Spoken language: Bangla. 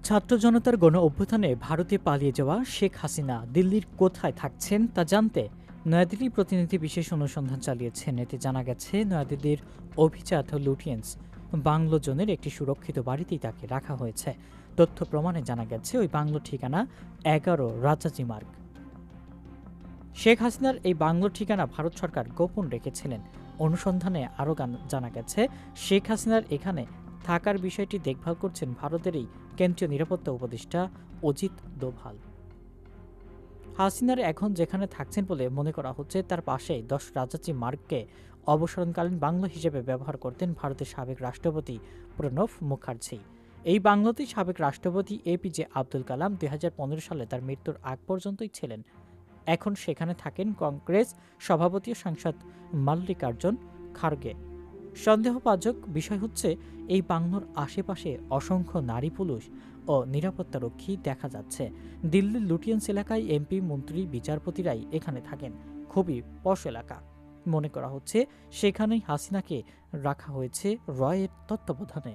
ছাত্র জনতার গণ অভ্যুত্থানে ভারতে পালিয়ে যাওয়া শেখ হাসিনা দিল্লির কোথায় থাকছেন তা জানতে নয়াদিল্লি প্রতিনিধি বিশেষ অনুসন্ধান চালিয়েছেন। এতে জানা গেছে নয়াদিল্লির অভিজাত লুটিয়েন্স বাংলো জোনের একটি সুরক্ষিত বাড়িতেই তাকে রাখা হয়েছে। তথ্য প্রমাণে জানা গেছে ওই বাংলোর ঠিকানা ১১ রাজাজি মার্গ। শেখ হাসিনার এই বাংলোর ঠিকানা ভারত সরকার গোপন রেখেছিলেন। অনুসন্ধানে আরও জানা গেছে শেখ হাসিনার এখানে থাকার বিষয়টি দেখভাল করছেন ভারতেরই কেন্দ্রীয় নিরাপত্তা উপদেষ্টা অজিত দোভাল। হাসিনার এখন যেখানে থাকছেন বলে মনে করা হচ্ছে তার পাশেই ১০ রাজাজি মার্গকে অবসরকালীন বাংলো হিসেবে ব্যবহার করতেন ভারতের সাবেক রাষ্ট্রপতি প্রণব মুখার্জি। এই বাংলোতেই সাবেক রাষ্ট্রপতি এপিজে আব্দুল কালাম ২০১৫ সালে তার মৃত্যুর আগ পর্যন্তই ছিলেন। এখন সেখানে থাকেন কংগ্রেস সভাপতি ও সাংসদ মাল্লিকার্জুন খাড়গে। সন্দেহভাজন বিষয় হচ্ছে এই বাংলোর আশেপাশে অসংখ্য নারী পুলিশ ও নিরাপত্তারক্ষী দেখা যাচ্ছে। দিল্লির লুটিয়েন্স এলাকায় এমপি, মন্ত্রী, বিচারপতিরাই এখানে থাকেন। খুবই পশ এলাকা। মনে করা হচ্ছে সেখানেই হাসিনাকে রাখা হয়েছে রয়ের তত্ত্বাবধানে।